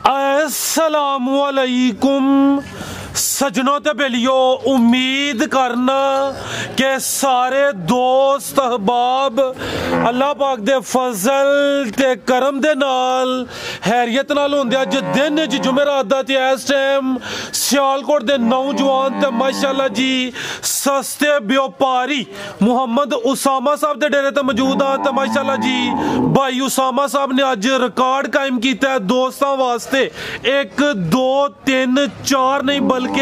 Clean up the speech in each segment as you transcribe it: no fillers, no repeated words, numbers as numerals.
अस्सलामुअलैकुम सजनों ते बेलियो, उम्मीद करना कि सारे दोस्त अहबाब अल्लाह पाक दे फजल ते करम दे नाल हैरियत नाल होंदे। अज दिन च जुमेरात दा ते इस टाइम सियालकोट दे नौजवान ते माशाअल्लाह जी सस्ते व्यापारी मुहम्मद उसामा साहब दे डेरे ते मौजूद आ। ते माशाअल्लाह जी भाई उसामा साहब ने अज रिकॉर्ड कायम किया है दोस्तों वास्ते। 1 2 3 4 नहीं बल्कि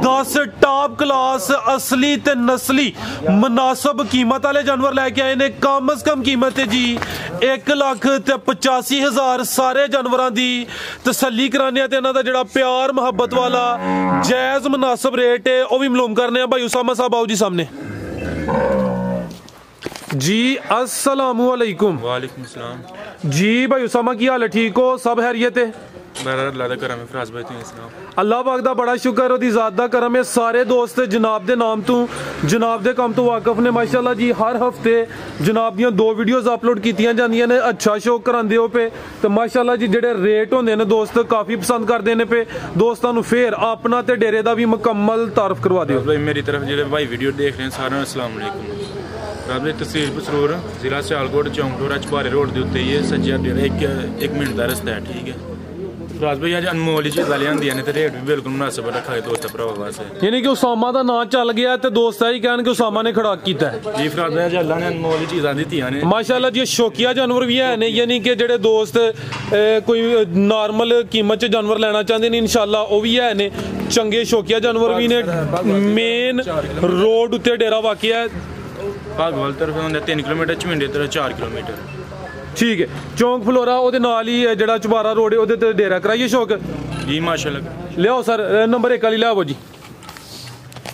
10 टॉप क्लास असली ते नस्ली मुनासिब कीमत वाले जानवर लैके आए ने। कम अज कम कीमत है जी 1,85,000 सारे जानवरों की तसल्ली कराने ते इन्हां दा जिहड़ा प्यार मुहब्बत वाला जायज़ मुनासिब रेट है वह भी मालूम करने। भाई उसामा साहब आओ जी सामने जी। अस्सलामु अलैकुम। वालेकुम सलाम जी। भाई उसामा की हाल है? ठीक हो? सब हैरियत है? अल्लाह पाक दा बड़ा शुक्र, ओदी ज़ात दा करम है। सारे दोस्त जनाब दे नाम तो जनाब दे काम तो वाकफ ने माशाअल्लाह जी। हर हफ्ते जनाब दियां 2 वीडियोज़ अपलोड कीतियां जांदियां ने। अच्छा शो करांदे हो पे तो माशाअल्लाह जी जेडे रेट होंदे ने दोस्त काफ़ी पसंद करते हैं पे। दोस्तां नूं फिर अपना ते डेरे दा भी मुकम्मल तारफ करवा दिओ। भाई मेरी तरफ जेडे भाई वीडियो देख रहे हैं सारे अस्सलाम वालेकुम। राबे तहसील पसरूर जिला सियालकोट चौंकटोरा चपारे रोड के उत्ते ही सज्जा डेरा 1 मिनट का रस्ता है। ठीक है राज भाई अज अनमोल चीज़ लिया ने रेट भी बिल्कुल मुनासिब रखा है दोस्त भरावां वास्ते। यानी कि उसामा का नाम चल गया तो दोस्त ही कहन कि उसामा ने खड़ा किया है जी। फिर राज भाई अल्लाह ने अनमोल चीज़ां दित्तियां ने माशाअल्लाह जी। शौकिया जानवर भी है ने, यानी कि जेडे दोस्त कोई नॉर्मल कीमत च जानवर लेना चाहते हैं इंशाअल्लाह वो भी है ने। चंगे शौकिया जानवर भी ने। मेन रोड उत्ते डेरा वाकया है। भागवाल तरफ 3 किलोमीटर, चमिंडे तरफ 4 किलोमीटर। ठीक है चौंक फलोरा ओदे नाल ही जेड़ा चबारा रोड है ओदे ते डेरा कराइए शौक जी माशाअल्लाह। लियाओ सर नंबर 1 वाली लियाओ जी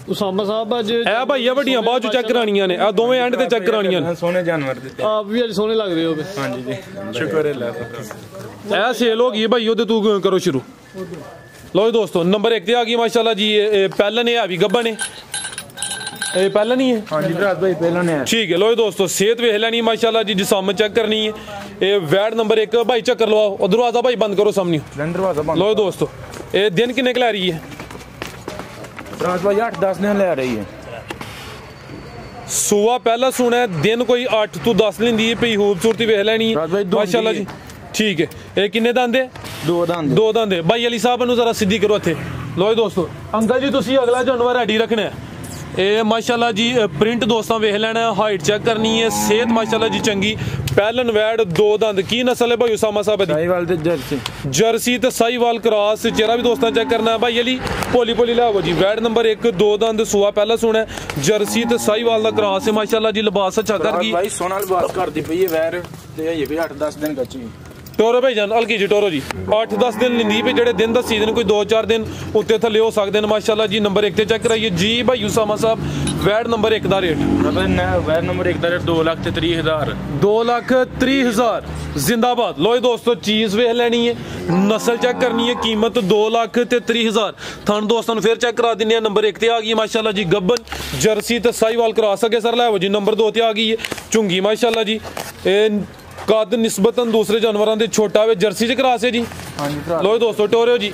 उसामा साहब अज ए भाई बड़ियां बाद चेक करानियां ने। आ दोवें एंड ते चेक करानियां ने। सोने जानवर दित्ते आप भी अज सोने लग रहे हो। हां जी जी शुक्र है अल्लाह का। ए सेल हो गई भाई ओदे तू करो शुरू। लो दोस्तों नंबर 1 ते आ गई माशाअल्लाह जी। पहलन है अभी गब्बन है पहला नहीं है। हाँ जी भाई पहला नहीं है। ठीक है लो दोस्तों सेहत वेख लेनी माशाल्लाह जी जिस्म चेक करनी है। ये वैड नंबर 1 भाई चक्कर लवाओ। दरवाजा भाई बंद करो सामने लो दोस्तों। ये दिन किन्ने ला रही है? रात भाई 8-10 दिन ले रही है। सुआ पहला सुना है दिन कोई 8 तो 10 लेंदी है पे खूबसूरती वेख लेनी है माशाल्लाह जी। ठीक है ये किन्ने दंद है? 2 दंद। 2 दंद। भाई अली साहब नूं जरा सीधी करो इत्थे। लो दोस्तों अंकल जी तुसीं अगला जानवर रेडी रखना है। ये माशाल्लाह जी प्रिंट दोस्तों वेख लेना है। हाइट चेक करनी है। सेहत माशाल्लाह जी चंगी। पहलन वैड 2 दंद। की नस्ल है भाई उसामा साहब दी? साहीवाल ते जर्सी। जर्सी ते साहीवाल क्रॉस। चेहरा भी दोस्तों चेक करना है भाई अली पोली पोली लाओ जी। वैड नंबर 1 2 दंद सुआ पहला सुना है। जर्सी ते साहीवाल दा क्रॉस है माशाल्लाह जी। लिबास अच्छा कर गई भाई सोना लिबास कर दी पई है वैर ते ये भी 8-10 दिन कच्ची टोरो भाई जान हल्की जी टोरो जी 8-10 दिन लेंदी पे जेडे दिन दसी दिन कोई 2-4 दिन उत्ते थले हो सकते हैं माशाल्लाह जी। नंबर 1 ते चेक कराइए जी भाई उसामा साहब। वैड नंबर 1 दा रेट वैड नंबर 1 दा रेट 2,30,000 2,30,000 जिंदाबाद। लो दोस्तों चीज वेख लेनी है। नस्ल चेक करनी है। कीमत 2,30,000। थान दोस्तों फिर चेक करा देने। नंबर 1 ते आ गई माशाल्लाह जी गब्बन जर्सी ते साहीवाल क्रॉस अगे सर लाओ जी। नंबर 2 ते आ गई है झुंगी माशाल्लाह जी। कद निस्बतन दूसरे जानवरों के छोटा वे जर्सी च क्रॉस है जी। लो दोस्तों टोरियो जी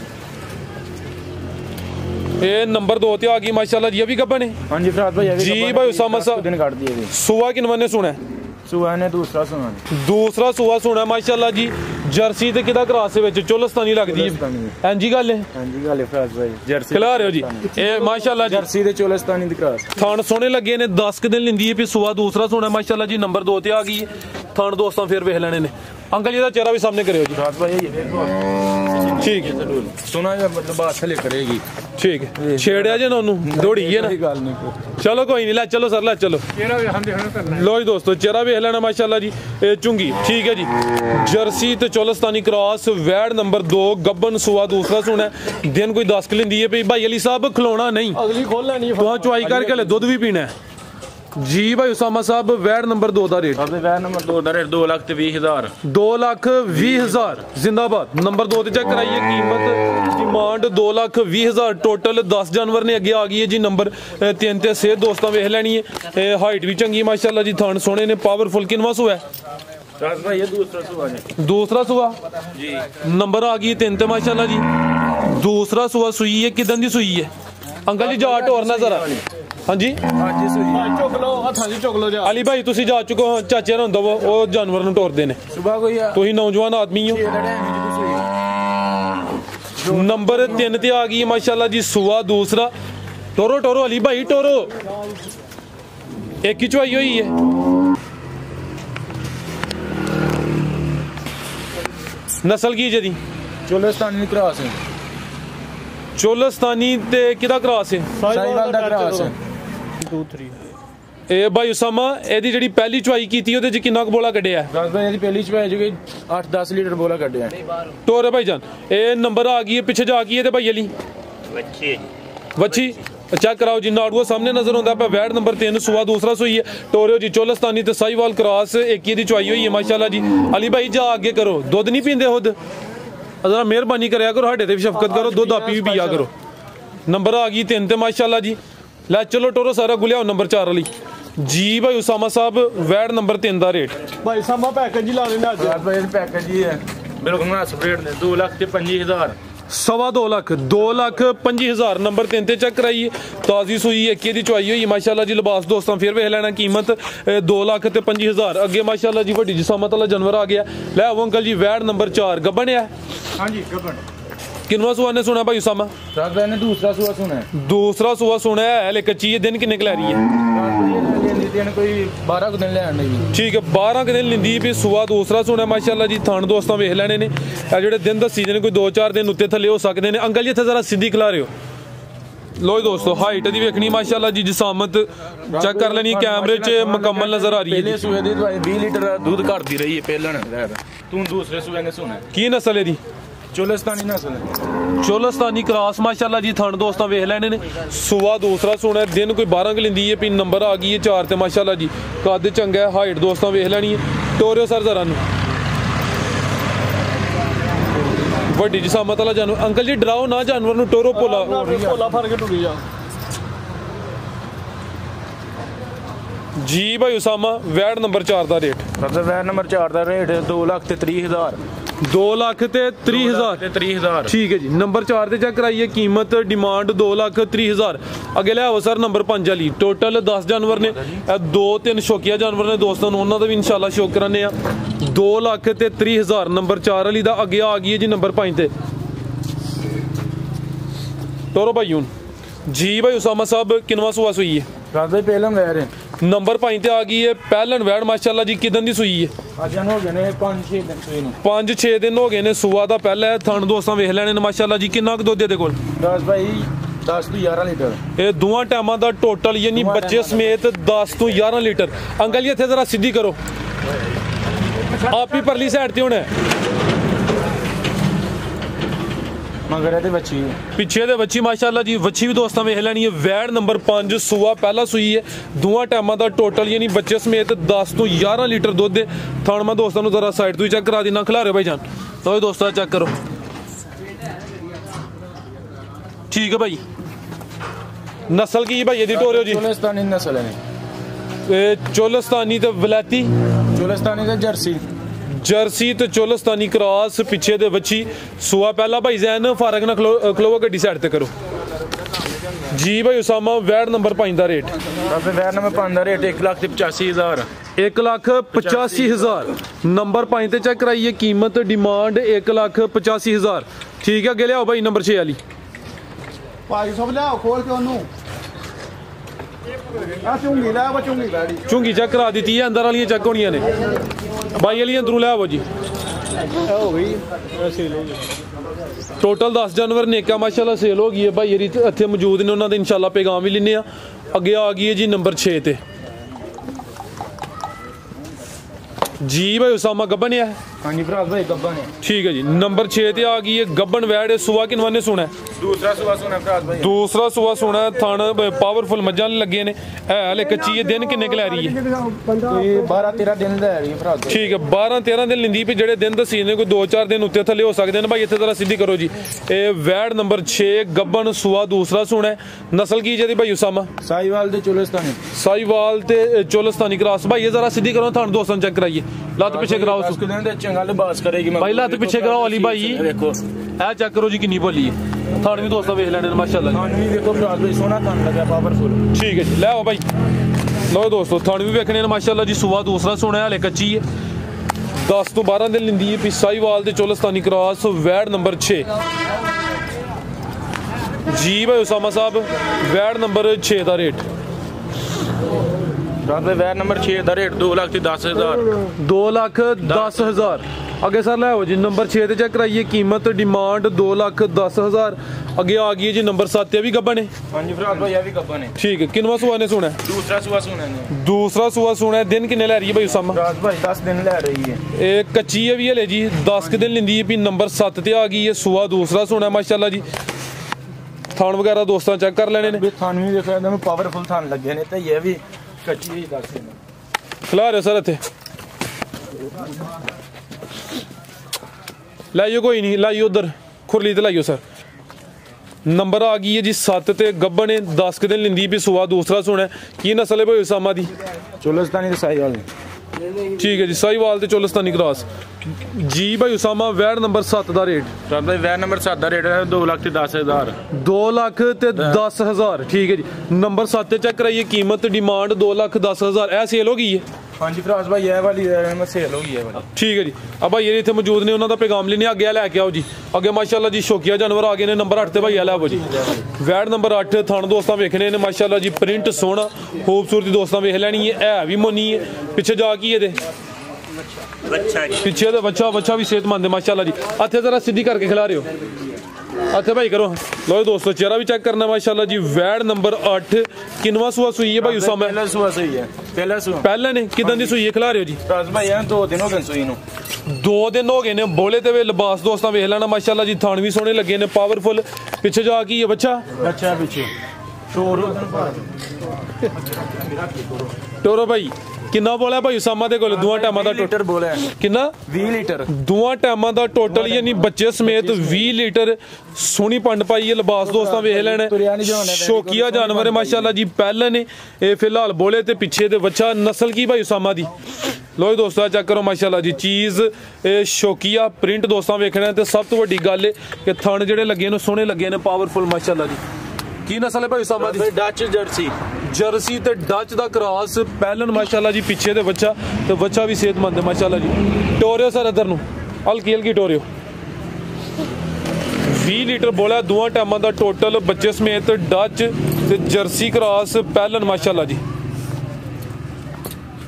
ये नंबर 2 ते आ गई माशाल्लाह जी। अभी गब्बन है। हां जी फराद भाई जी भाई उसामा साहब दिन काट दिए। सुआ किनवन ने सुना है? सुआ ने दूसरा सुआ सुना माशाल्लाह जी। जर्सी ते किदा क्रॉस है विच चोलस्तानी लगदी है। हां जी गल है फराद भाई जर्सी खिला रहे हो जी। ए माशाल्लाह जी जर्सी ते चोलस्तानी दी क्रॉस। थान सोने लगे ने 10 दिन लिंदी है पे सुआ दूसरा सुना माशाल्लाह जी। नंबर 2 ते आ गई है। थान दोस्तों फिर वेख लेने ने। अंकल जी का चेहरा भी सामने करियो जी। फराद भाई ठीक है सुना या मतलब बात हले करेगी। ठीक है छेड़िया जे ना दौड़ी है ना। चलो कोई नहीं ला चलो सर ला चलो। लो जी दोस्तों चेहरा वेख लेना माशाल्लाह जी। चुंगी ठीक है जी। जर्सी ते चोलस्तानी क्रॉस वैड नंबर 2 गब्बन सुआ दूसरा सुना है। दिन कोई 10 लेंदी है भाई अली साहब खिलौना नहीं अगली खोल लेनी है। चुआई करके दुध भी पीना है जी भाई उसामा साहब। वैड नंबर 2 दा रेट? वैड नंबर 2 दा रेट 2,20,000 2,20,000 जिंदाबाद। नंबर 2 ते चेक कराइए। कीमत डिमांड 2,20,000 टोटल 10 जानवर ने अगे आ गई है जी। नंबर 3 ते सेहत दोस्तों वेख लेनी है। हाइट भी चंगी माशाल्लाह जी। थान सोने ने पावरफुल किनवा सो है राज भाई ये दूसरा सुबह है दूसरा सुआ जी। नंबर आ गई 3 ते माशाल्लाह जी। दूसरा सुआ सुई है, किदन दी सुई है अंकल जी? जाट और ना जरा। हाँ जी आज जी सुई ਚੁੱਕ ਲਓ ਹੱਥਾਂ 'ਚ ਚੁੱਕ ਲਓ ਜਾ अली भाई तुसी जा चुके हो, चाचे ना ਹੁੰਦਾ ਉਹ ਜਾਨਵਰ ਨੂੰ ਟੋਰਦੇ ਨੇ। सुबह कोई ਤੁਸੀਂ ਨੌਜਵਾਨ ਆਦਮੀ ਹੋ। नंबर 3 ਤੇ ਆ ਗਈ माशाल्लाह जी सुआ दूसरा। टोरो टोरो अली भाई टोरो, एक ही चुआई हुई है। नस्ल की जदी चोलिस्तानी क्रॉस है, चोलिस्तानी ते किदा क्रॉस है? साहिवाल दा क्रॉस है। 2 3 ए भाई उसामा एदी जड़ी पहली चुआई कीती ओदे च किन्ना बोला कड्डिया? राज भाई दी पहली चुआई जो 8-10 लीटर बोला कड्डे हैं। टोरे भाई जान ए नंबर आ गई है, पीछे जा गई है ते भाई अली वच्छी चेक कराओ जी। नाड़ुआ सामने नजर आता है। वैड नंबर 3 सुआ दूसरा सुई है। टोरियो जी चोलिस्तानी ते साहिवाल क्रॉस एक ही दी चुआई हुई है माशाल्लाह जी। अली भाई जा आगे करो, दुध नहीं पींदे खुद, जरा मेहरबानी कराया करो, साडे ते भी शफकत करो, दुध आपी भी पिया करो। नंबर आ गई 3 ते माशाल्लाह जी। लै चलो टोरो सारा गुलिया नंबर 4 वाली जी। भाई उसामा साहब वैड नंबर 3 का रेट ਭਾਈ ਸਾਹਮਾ ਪੈਕੇਜ ਹੀ ਲਾ ਲੈਣਾ ਅੱਜ। राज भाई पैकेज ही है बिल्कुल मुनासिब रेट ने 2,25,000 2.25 लाख 2,25,000 नंबर 3 ते चेक कराइए। ताजी सुई एक दी चुआई हुई माशाल्लाह जी। लिबास दोस्तों फिर वेख लेना कीमत 2,25,000 अगे माशाल्लाह जी। वड्डी जिसामत वाला जानवर आ गया। लै आओ अंकल जी वैड नंबर 4 गब्बन है। हाँ जी गबन किनवा सुआ ने सुना भाई उसामा? राज भाई ने दूसरा सुबह सुना है। दूसरा सुआ सुना है, ले कच्ची है। दिन किन्ने कला रही है? राज भाई ये लेंदी दिन कोई 12 को दिन ले आने की। ठीक है 12 के दिन लिंदी भी सुआ दूसरा सुना माशाल्लाह जी। थान दोस्तों वेख लेने ने जेडे दिन दसी ने कोई 2-4 दिन उत्ते थले हो सकते हैं। अंकल जी इत्थे जरा सीधी खिला रहे हो। लो दोस्तों हाइट दी वेखनी माशाल्लाह जी। जिसामत चेक कर लेनी कैमरे च मुकम्मल नजर आ रही है। पहले सुबह दी 20 लीटर दूध काटती रही है पहले तू दूसरे सुबह ने सुना है। की नस्ल है दी? चोलिस्तानी नस्ल है। चोलिस्तानी क्रॉस माशाल्लाह जी। थान दोस्तों वेख लेने ने सुआ दूसरा सुना है। दिन कोई 12 की लिंदी है। पिन नंबर आ गई है 4 ते माशाल्लाह जी। कद चंगा है, हाइट दोस्तों वेख लेनी है। टोरियो सर जरा वड्डी जिसामत वाला जानवर। अंकल जी डराओ ना जानवर नु, टोरो पोला ਭੋਲਾ ਫੜ ਕੇ ਟੁਰੀ ਜਾ। जी भाई उसामा वैड नंबर 4 का रेट सबसे वैड नंबर 4 का रेट 2,30,000 2,30,000 30,000 ठीक है जी। नंबर 4 ते चेक कराइए कीमत डिमांड 2,30,000। अगे ले आओ सर नंबर 5 वाली। टोटल 10 जानवर ने, 2-3 शौकिया जानवर ने दोस्तों उन्होंने भी इंशाल्लाह शौक कराने। 2,30,000 नंबर 4 वाली दा। अगे आ गई है जी नंबर 5 ते टोरो भाई हूं जी। भाई उसामा साहब किनवा सुआ सुई है? राज भाई पहले वैड है नंबर 5 ते आ गई है पहलन वैड माशाल्लाह जी। किदन दी सुई है? आज हो गए ने 5-6 दिन सुई ने। 5-6 दिन हो गए ने सुआ दा। पहला है थान दोस्तों वेख लेने ने माशाल्लाह जी। किन्ना क दुध दे कोल? राज भाई 10 ਤੋਂ 11 लीटर ਇਹ ਦੋਵਾਂ ਟਾਈਮਾਂ ਦਾ ਟੋਟਲ ਯਾਨੀ ਬੱਚੇ ਸਮੇਤ 10 ਤੋਂ 11 ਲੀਟਰ। ਅੰਕਲ ਜੀ ਇੱਥੇ ਜ਼ਰਾ ਸਿੱਧੀ ਕਰੋ, ਆਪ ਹੀ ਪਰਲੀ ਸਾਈਡ ਤੇ ਹੋਣਾ। मगर ਇਹਦੇ ਬੱਚੀ ਪਿੱਛੇ ਦੇ ਬੱਚੀ ਮਾਸ਼ਾਅੱਲਾ ਜੀ। ਬੱਚੀ ਵੀ ਦੋਸਤਾਂ ਵੇਖ ਲੈਣੀ ਹੈ। ਵੈੜ ਨੰਬਰ 5 ਸੂਆ ਪਹਿਲਾ ਸੂਈ ਹੈ। ਦੋਵਾਂ ਟਾਈਮਾਂ ਦਾ ਟੋਟਲ ਯਾਨੀ ਬੱਚੇ ਸਮੇਤ 10 ਤੋਂ 11 ਲੀਟਰ ਦੁੱਧ ਦੇ। ਥਣ ਮੈਂ ਦੋਸਤਾਂ ਨੂੰ ਜ਼ਰਾ ਸਾਈਡ ਤੋਂ ਹੀ ਚੈੱਕ ਕਰਾ ਦੇਣਾ। ਖਿਲਾ ਰਹੇ ਭਾਈ ਜਾਨ तो ਦੋਸਤਾਂ ਚੈੱਕ ਕਰੋ। ठीक है भाई नस्ल की भाई यदि टोरियो जी? चोलिस्तानी नस्ल है। चोलिस्तानी तो वलैती चोलिस्तानी तो जर्सी जर्सी तो चोलिस्तानी क्रॉस पिछे दे बच्ची सुआ पहला भाई जैन फारक ना खलोवा गड्डी साइड ते करो जी। भाई उसामा वैड नंबर 5 का रेट? वैड नंबर 5 का रेट 1,85,000 1,85,000 नंबर 5 ते चेक कराइए कीमत डिमांड 1,85,000 ठीक है। अगे लियाओ भाई नंबर 6 वाली ਭਾਈ ਸਭ ਲਿਆਓ ਖੋਲ ਕੇ ਉਹਨੂੰ ਆ ਚੁੰਗੀ ਲੈ ਆ ਚੁੰਗੀ ਗਾੜੀ झुंगी चेक करा दी है। अंदर वाली चेक होनी ने भाई वाली अंदरों लियाओ जी। ਹੋ ਗਈ ਸੇਲ ਹੋ ਗਈ। टोटल 10 जानवर ने क्या माशाल्लाह सेल हो गई है भाई जी। इत्थे मौजूद ने उन्होंने इंशाल्लाह पैगाम भी लेने। अगे आ गई है जी नंबर 6 ते जी। भाई उसामा गब्बन है हाँ जी फिराज भाई गब्बन है। ठीक है जी, नंबर 6 ते आ गई है गब्बन वैड। सुबह किनवा ने सुना है? दूसरा सुबह सुना फिराज भाई। दूसरा सुबह सुना है। थान पावरफुल मज्जां लगे ने, है हले कच्ची है। दिन किन्ने क लै रही है? 12-13 दिन लै रही है फिराज भाई। ठीक है 12-13 दिन लिंदी पे। जेडे दिन दसी ने कोई 2-4 दिन उत्ते थले हो सकते हैं भाई। इत्थे जरा सीधी करो जी। ए वैड नंबर 6 गब्बन सुबह दूसरा सुना है। नस्ल की जी भाई उसामा? साहिवाल ते चोलिस्तानी। साहिवाल ते चोलिस्तानी क्रॉस। भाई ये जरा सीधी करो, थान दोस्तों चेक कराइए। लत पीछे कराओ चंगा लिबास करेगी भाई। लत पीछे कराओ अली भाई। देखो ए चेक करो जी किन्नी भोली है। थान भी दोस्तों वेख लेने माशाल्लाह। थान भी देखो फिराज भाई सोना थान लगा पावरफुल। ठीक है जी, ले आओ भाई। लो दोस्तों थान भी वेखने माशाल्लाह जी। सुबह दूसरा सुना है, हले कच्ची है। 10 तो 12 दिन लिंदी है। साहिवाल ते चोलिस्तानी क्रॉस वैड नंबर 6 जी भाई उसामा साहब। वैड नंबर 6 का रेट? वैड नंबर 6 का रेट 2,10,000। 2,10,000 अगे सर लै जी। नंबर 6 ते चेक कराइए। कीमत डिमांड 2,10,000। अगे आ गई है जी नंबर 7। ये भी गब्बन है? हाँ जी फिराज भाई ये भी गब्बन है। ठीक है, किनवा सुबह ने सुना है? दूसरा सुबह सुना है। दूसरा सुबह सुना है। दिन किन्ने लै रही है भाई उसामा? फिराज भाई 10 दिन लै रही है। एक कच्ची है भी हले जी। 10 दिन लिंदी है। नंबर 7 ते आ गई है। सुबह दूसरा सुना है माशाल्लाह जी। थान वगैरह दोस्तों चेक कर लेने ने। थान भी देखो एकदम पावरफुल थान लगे ने। ते ये भी कच्ची ही 10 दिन खिला रहे सर इत्थे लाइयो। कोई नहीं लाइयो, उधर खुरली ते लाइयो सर। नंबर आ गई है जी 7 ते गब्बन है। 10 दिन लिंदी भी। सुबह दूसरा सुना है। की नस्ल है भाई उसामा दी? चोलिस्तानी ते साहिवाल। ठीक है जी, साहिवाल ते चोलिस्तानी क्रॉस जी भाई उसामा। वैड नंबर 7 का रेट? भाई वैड नंबर 7 का रेट है 2,10,000। 2,10,000 ठीक है जी। नंबर 7 चेक कराइए। कीमत डिमांड 2,10,000। ऐ सेल हो गई है? हाँ जी फिराज भाई ये वाली सेल हो गई है वाली। ठीक है जी। अब भाई ये इतने मौजूद ने, उन्होंने पैगाम लेने अगे लैके आओ जी। अगे माशाल्लाह जी शौकिया जानवर आ गए ने। नंबर 8 ते भाई लै जी। वैड नंबर 8 थान दोस्तों वेखने ने माशाल्लाह जी। प्रिंट सोहना खूबसूरती दोस्तों वेख लैनी है भी मोनी है। पिछे जा की ये पिछे तो बच्चा भी सेहतमंद है माशाल्लाह जी। हथे जरा सीधी करके खिला रहे हो। अच्छा भाई करो। लो दोस्तों चेहरा भी चेक करना माशाल्लाह जी। वैड नंबर 8 किनवा सुआ सुई है भाई उसामा? पहला सुआ सुई है। पहला सुआ पहले ने किदां दी सुई है खिला रहे हो जी? भाई यार 2 दिन हो गए सुई नु। 2 दिन हो गए ने। बोले ते वे लिबास दोस्तों वेख लेना माशाल्लाह जी। थान भी सोहने लगे ने पावरफुल। पिछे जा की है बच्चा पीछे टोरो भाई किन्ना बोला भाई उसामा दे कोल? 2 टाइमां दा लीटर बोला किन्ना? 20 लीटर 2 टाइमां दा टोटल यानी बच्चे समेत 20 लीटर। सोहनी पंड पाई है। लिबास दोस्तों वेख लेना। शौकिया जानवर है माशाल्लाह जी। पहले ने ये फिलहाल बोले ते पिछे ते बच्चा। नस्ल की भाई उसामा दी? लो दोस्तों चेक करो माशाल्लाह जी। चीज शौकिया प्रिंट दोस्तों वेखना। ते सब तो वड्डी गल है कि थन जेडे लगे ने सोहने लगे ने पावरफुल माशाल्लाह जी। की नस्ल है भाई उसामा दी? डच जर्सी ते डच दा क्रॉस। पहलन माशाल्लाह जी। पिछे ते बच्चा भी सेहतमंद है माशाल्लाह जी। टोरियो सर इधर नु हल्की हल्की टोरियो। 20 लीटर बोला 2 टाइमां दा टोटल बच्चे समेत। डच ते जर्सी क्रॉस पहलन माशाल्लाह जी।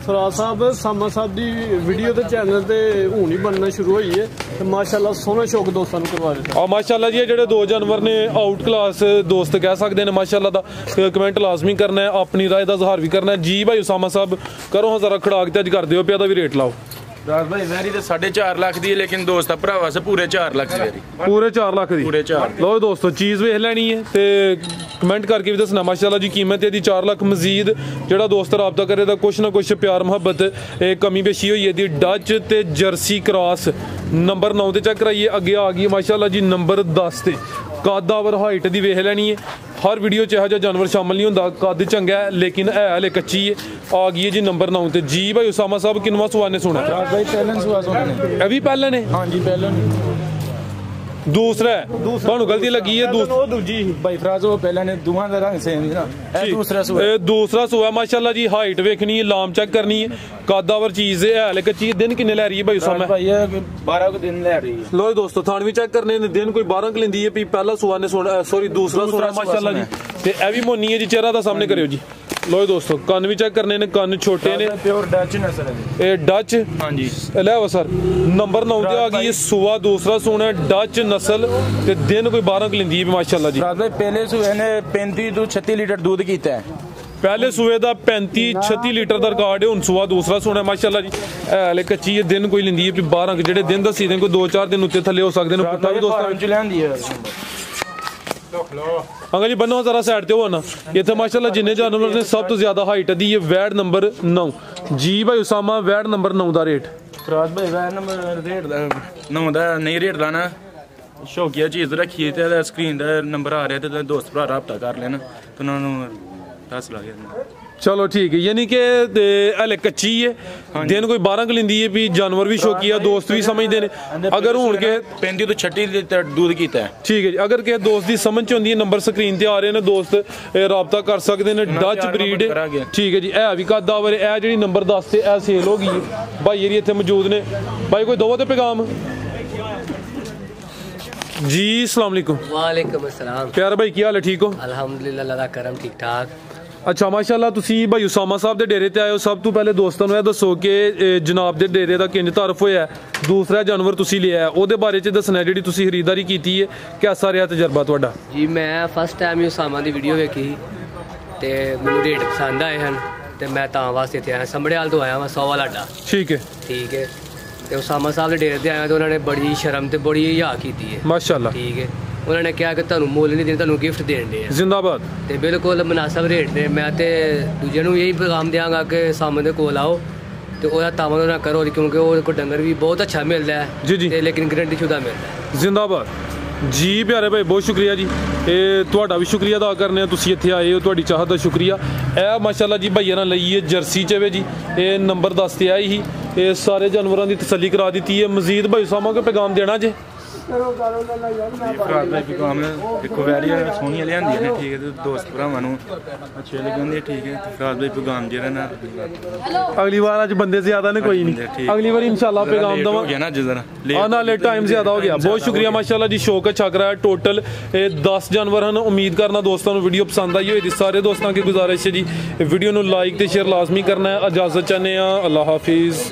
फराज साहब सामा साहब दी वीडियो ते चैनल ते हुण ही बनना शुरू हुई है ते माशाल्लाह सोहना शौक दोस्तां नूं करवा रहे और माशाल्लाह जी जेडे 2 जानवर ने आउट क्लास दोस्त कह सकते हैं माशाल्लाह दा। कमेंट लाजमी करना है, अपनी राय का इजहार भी करना है जी भाई उसामा साहब। करो जरा खड़ाक ते अज कर दिओ पिया दा भी रेट लाओ। राज भाई वैरी तो 4.5 लाख दी है लेकिन दोस्त भरा वास्ते पूरे 4 लाख दी वैरी। पूरे 4 लाख दी? पूरे 4। लो दोस्तों चीज़ वेख लैनी है ते कमेंट करके भी दसना माशाल्लाह जी। कीमत यदि 4 लाख। मजीद जेड़ा दोस्त रबता करे तो कुछ ना कुछ प्यार मुहब्बत कमी पेशी हुई है। डच ते जर्सी क्रॉस नंबर 9 ते चेक कराइए। अगे आ गई माशाल्लाह जी नंबर 10 ते। कद ओवर हाइट दी वेख लैनी है। हर वीडियो च यह जानवर शामिल नहीं होंदा। कद चंगा है लेकिन है हले कच्ची है। आ गई है जी नंबर 9 ते। जी भाई उसामा साहब किनवा सुआ ने सुना? भाई पहले सुआ सुना। अभी पहले ने? हाँ जी पहले दूसरा है ਤੁਹਾਨੂੰ गलती लगी है। दूजी भाई फराज वो पहले ने दोवां दा रंग सेम है ना। दूसरा सुआ दूसरा सुआ माशाल्लाह जी। हाइट वेखनी है, लाम चेक करनी है। कदावर चीज है हले कच्ची। दिन किन्ने लै रही है भाई उसामा? भाई 12 दिन लै रही है। लो दोस्तों थान भी चेक करने ने। दिन कोई 12 लेंदी है। पहला सुआ ने सुना सॉरी दूसरा सुना माशाल्लाह जी। ते ए भी मोनी है जी। चेहरा दा सामने करियो जी। लो दोस्तों कन्न भी चेक करने ने। कन्न छोटे ने। प्योर डच नस्ल है ये डच। हाँ जी ले आओ सर। नंबर 9 ते आ गई है। सुआ दूसरा सुना है डच नस्ल ते दिन कोई 12 लेंदी है माशाल्लाह जी। भाई पहले सुए ने 35 तो 36 लीटर दूध कीता है। पहले सूए का 35-36 लीटर का रिकॉर्ड है, हुण सूआ दूसरा सोना माशाल्लाह जी। हले कच्ची है, दिन कोई लेंदी है 12 अंक जेडे दिन दसी दे कोई 2-4 दिन उत्ते थले हो सकते हैं। पुट्ठा भी दोस्तों अंकल जी बनो जरा साइड ते हो ना। इतने माशाल्लाह जिन्ने जानवर ने सब तो ज्यादा हाइट दी है वैड नंबर 9 जी भाई उसामा, वैड नंबर 9 का रेट फराज भाई वैड नंबर रेट दा 9 दा नहीं रेट दा ना शौकिया चीज़ रखी है तो स्क्रीन का नंबर आ रहा है तो दोस्त भरा रब्ता कर लेना तो उन्होंने दस ला गया। चलो ठीक है, यानी कि हले कच्ची है, दिन कोई 12 क लेंदी है भी, जानवर भी शौकी है, दोस्त भी समझते हैं। अगर हूँ के 35 तो 36 लीटर दूध कीता है। ठीक है जी, अगर किसी दोस्त की समझ च होंदी है नंबर स्क्रीन ते आ रहे हैं, दोस्त रबता कर सकते हैं। डच ब्रीड ठीक है जी, है भी कद दावर है जी नंबर 10 से ए सेल हो गई है। भाई ये इतने मौजूद ने, भाई कोई दो तो पैगाम जी। अस्सलाम वालेकुम। वालेकुम अस्सलाम। प्यारा भाई की हाल है, ठीक हो? अल्हम्दुलिल्लाह अल्लाह दा करम ठीक ठाक। अच्छा माशाल्लाह, तुसी भाई उसामा साहब दे डेरे ते आए हो। सब तो पहले दोस्तों ਨੂੰ ਇਹ ਦੱਸੋ ਕਿ ਜਨਾਬ ਦੇ ਡੇਰੇ ਦਾ ਕਿੰਜ ਤਾਰਫ ਹੋਇਆ, ਦੂਸਰਾ ਜਾਨਵਰ ਤੁਸੀਂ ਲਿਆ ਉਹਦੇ ਬਾਰੇ ਚ ਦੱਸਣਾ ਜਿਹੜੀ ਤੁਸੀਂ ਖਰੀਦਦਾਰੀ ਕੀਤੀ ਹੈ, ਕਿਹਦਾ ਰਿਹਾ ਤਜਰਬਾ ਤੁਹਾਡਾ? ਜੀ ਮੈਂ ਫਸਟ ਟਾਈਮ ਉਸਾਮਾ ਦੀ ਵੀਡੀਓ ਵੇਖੀ ਤੇ ਮੈਨੂੰ ਰੇਟ ਪਸੰਦ ਆਏ ਹਨ ਤੇ ਮੈਂ ਤਾਂ ਵਾਸਤੇ ਇੱਥੇ ਆਇਆ। ਸੰਭੜਿਆਲ ਤੋਂ ਆਇਆ ਮੈਂ 100 ਵਾਲਾ ਅੱਡਾ। ਠੀਕ ਹੈ ਠੀਕ ਹੈ, ਤੇ ਉਸਾਮਾ ਸਾਹਿਬ ਦੇ ਡੇਰੇ ਤੇ ਆਇਆ ਤੇ ਉਹਨਾਂ ਨੇ ਬੜੀ ਸ਼ਰਮ ਤੇ ਬੜੀ ਹਿਆ ਕੀਤੀ ਹੈ ਮਾਸ਼ਾਅੱਲਾ। ਠੀਕ ਹੈ, ਉਹਨਾਂ ਨੇ ਕਿਹਾ ਕਿ ਤੁਹਾਨੂੰ ਮੁੱਲ ਨਹੀਂ ਦੇਣਾ, ਤੁਹਾਨੂੰ ਗਿਫਟ ਦੇਣ ਦੇ ਆ। ਜ਼ਿੰਦਾਬਾਦ। ਤੇ ਬਿਲਕੁਲ ਮੁਨਾਸਬ ਰੇਟ ਨੇ। ਮੈਂ ਤੇ ਦੂਜਿਆਂ ਨੂੰ ਇਹੀ ਪੈਗਾਮ ਦਿਆਂਗਾ ਕਿ ਸਾਹਮਣੇ ਦੇ ਕੋਲ ਆਓ ਤੇ ਉਹਦਾ ਤਾਮਨ ਨਾ ਕਰੋ, ਕਿਉਂਕਿ ਉਹ ਕੋ ਡੰਗਰ ਵੀ ਬਹੁਤ ਅੱਛਾ ਮਿਲਦਾ ਹੈ ਜੀ ਜੀ, ਤੇ ਲੇਕਿਨ ਗਰੰਟੀ ਸ਼ੁਦਾ ਮਿਲਦਾ ਹੈ। ਜ਼ਿੰਦਾਬਾਦ ਜੀ। ਪਿਆਰੇ ਭਾਈ ਬਹੁਤ ਸ਼ੁਕਰੀਆ ਜੀ, ਇਹ ਤੁਹਾਡਾ ਵੀ ਸ਼ੁਕਰੀਆ ਅਦਾ ਕਰਨੇ ਆ, ਤੁਸੀਂ ਇੱਥੇ ਆਏ ਹੋ, ਤੁਹਾਡੀ ਚਾਹਤ ਦਾ ਸ਼ੁਕਰੀਆ। ਇਹ ਮਾਸ਼ਾਅੱਲਾ ਜੀ ਭਈਆ ਨਾਲ ਲਈ ਹੈ ਜਰਸੀ ਚ ਵੇ ਜੀ, ਇਹ ਨੰਬਰ 10 ਤੇ ਆਈ ਹੀ, ਇਹ ਸਾਰੇ ਜਾਨਵਰਾਂ ਦੀ ਤਸੱਲੀ ਕਰਾ ਦਿੱਤੀ ਹੈ। ਮਜ਼ੀਦ ਭਾਈ ਸਾਹਮਣੇ ਕੋਈ ਪੈਗਾਮ ਦੇਣਾ ਜੇ? फराज भाई पैगाम देखो वैरिया सोहनियां लियांदियां ने, ठीक है, तो दोस्त भरावां नूं अच्छे लगे होंदे, ठीक है। फराज भाई पैगाम जेड़ा ना अगली बार आज बंदे ज्यादा ने कोई नहीं, अगली बार इंशाल्लाह पैगाम दवा गया ना जरा आना लेट टाइम ज्यादा हो गया। बहुत शुक्रिया माशाल्लाह जी, शौक अच्छा करा है। टोटल 10 जानवर हैं। उम्मीद करना दोस्तों को वीडियो पसंद आई होगी। सारे दोस्तों की गुजारिश है जी वीडियो को लाइक ते शेयर लाजमी करना है। इजाजत चाहते हैं, अल्लाह हाफिज।